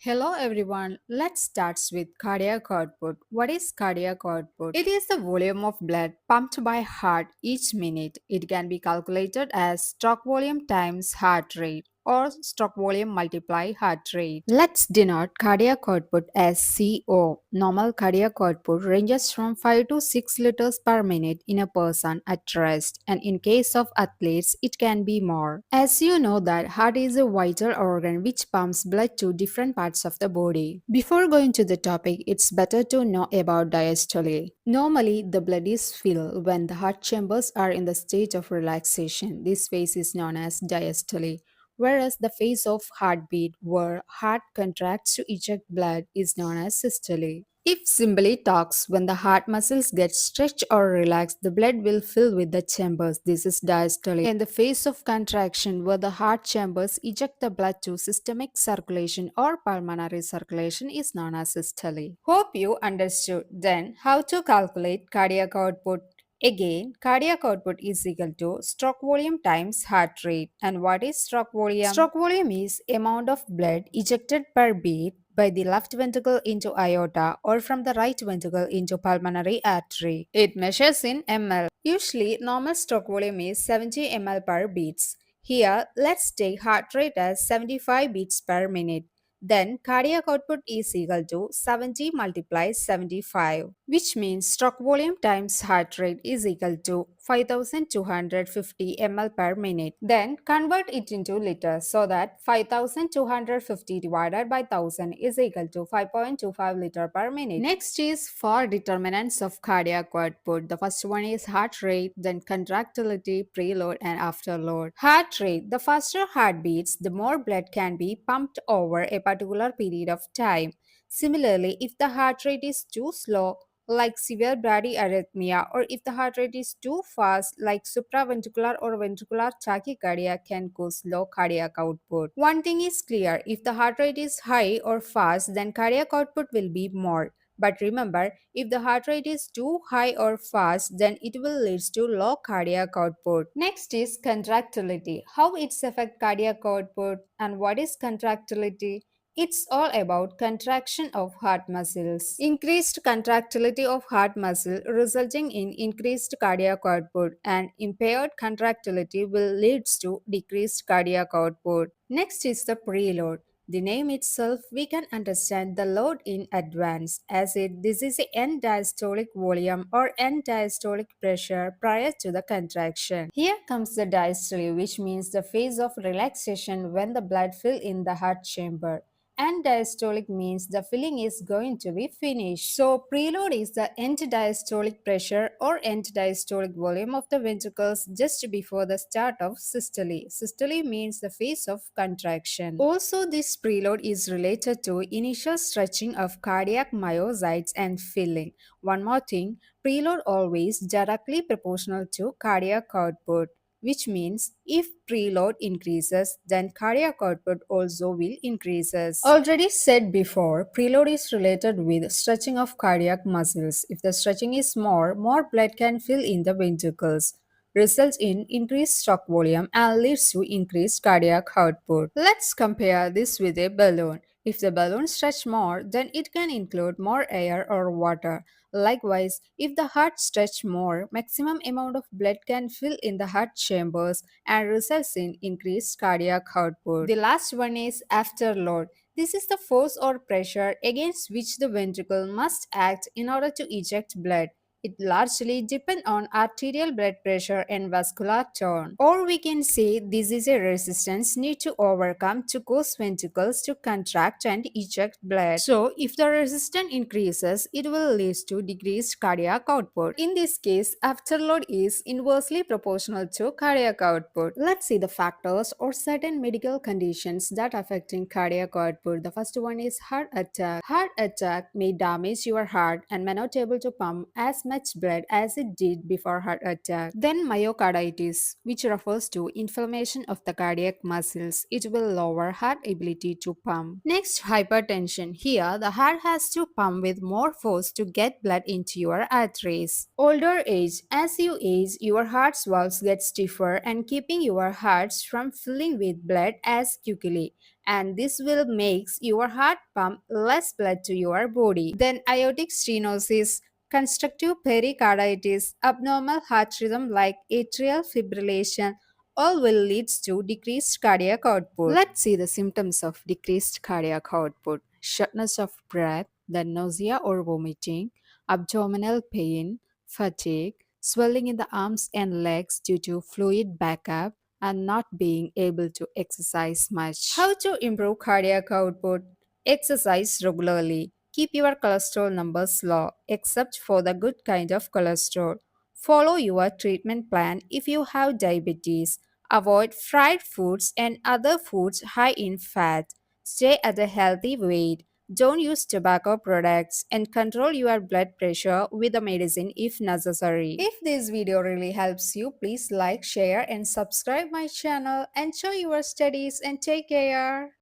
Hello everyone, let's start with cardiac output. What is cardiac output? It is the volume of blood pumped by heart each minute. It can be calculated as stroke volume times heart rate or stroke volume multiply heart rate. Let's denote cardiac output as CO. Normal cardiac output ranges from 5 to 6 liters per minute in a person at rest, and in case of athletes it can be more. As you know that heart is a vital organ which pumps blood to different parts of the body. Before going to the topic, it's better to know about diastole. Normally, the blood is filled when the heart chambers are in the state of relaxation. This phase is known as diastole, whereas the phase of heartbeat where heart contracts to eject blood is known as systole. If simply talks, when the heart muscles get stretched or relaxed, the blood will fill with the chambers. This is diastole. In the phase of contraction, where the heart chambers eject the blood to systemic circulation or pulmonary circulation, is known as systole. Hope you understood. Then, how to calculate cardiac output? Again, cardiac output is equal to stroke volume times heart rate. And what is stroke volume? Stroke volume is amount of blood ejected per beat by the left ventricle into aorta or from the right ventricle into pulmonary artery. It measures in ml. Usually, normal stroke volume is 70 ml per beats. Here, let's take heart rate as 75 beats per minute. Then cardiac output is equal to 70 multiplies 75, which means stroke volume times heart rate is equal to 5250 ml per minute. Then convert it into liters so that 5250 divided by 1000 is equal to 5.25 liter per minute. Next is four determinants of cardiac output. The first one is heart rate, then contractility, preload, and afterload. Heart rate. The faster heart beats, the more blood can be pumped over a particular period of time. Similarly, if the heart rate is too slow, like severe bradyarrhythmia, or if the heart rate is too fast, like supraventricular or ventricular tachycardia, can cause low cardiac output. One thing is clear, if the heart rate is high or fast, then cardiac output will be more. But remember, if the heart rate is too high or fast, then it will lead to low cardiac output. Next is contractility. How it's affect cardiac output and what is contractility? It's all about contraction of heart muscles. Increased contractility of heart muscle resulting in increased cardiac output, and impaired contractility will lead to decreased cardiac output. Next is the preload. The name itself, we can understand the load in advance, as this is the end diastolic volume or end diastolic pressure prior to the contraction. Here comes the diastole, which means the phase of relaxation when the blood fills in the heart chamber, and diastolic means the filling is going to be finished. So preload is the end diastolic pressure or end diastolic volume of the ventricles just before the start of systole. Systole means the phase of contraction. Also, this preload is related to initial stretching of cardiac myocytes and filling. One more thing, preload always directly proportional to cardiac output, which means if preload increases, then cardiac output also will increases. Already said before, preload is related with stretching of cardiac muscles. If the stretching is more blood can fill in the ventricles, results in increased stroke volume and leads to increased cardiac output. Let's compare this with a balloon. If the balloon stretches more, then it can include more air or water. Likewise, if the heart stretches more, maximum amount of blood can fill in the heart chambers and results in increased cardiac output. The last one is afterload. This is the force or pressure against which the ventricle must act in order to eject blood. It largely depends on arterial blood pressure and vascular tone. Or we can say this is a resistance need to overcome to cause ventricles to contract and eject blood. So if the resistance increases, it will lead to decreased cardiac output. In this case, afterload is inversely proportional to cardiac output. Let's see the factors or certain medical conditions that affecting cardiac output. The first one is heart attack. Heart attack may damage your heart and may not able to pump as much blood as it did before heart attack. Then myocarditis, which refers to inflammation of the cardiac muscles. It will lower heart ability to pump. Next, hypertension. Here, the heart has to pump with more force to get blood into your arteries. Older age. As you age, your heart's valves get stiffer and keeping your hearts from filling with blood as quickly. and this will makes your heart pump less blood to your body. Then aortic stenosis, constrictive pericarditis, abnormal heart rhythm like atrial fibrillation, all will lead to decreased cardiac output. Let's see the symptoms of decreased cardiac output. Shortness of breath, then nausea or vomiting, abdominal pain, fatigue, swelling in the arms and legs due to fluid backup, and not being able to exercise much. How to improve cardiac output? Exercise regularly. Keep your cholesterol numbers low, except for the good kind of cholesterol. Follow your treatment plan if you have diabetes. Avoid fried foods and other foods high in fat. Stay at a healthy weight. Don't use tobacco products and control your blood pressure with a medicine if necessary. If this video really helps you, please like, share and subscribe my channel. Enjoy your studies and take care.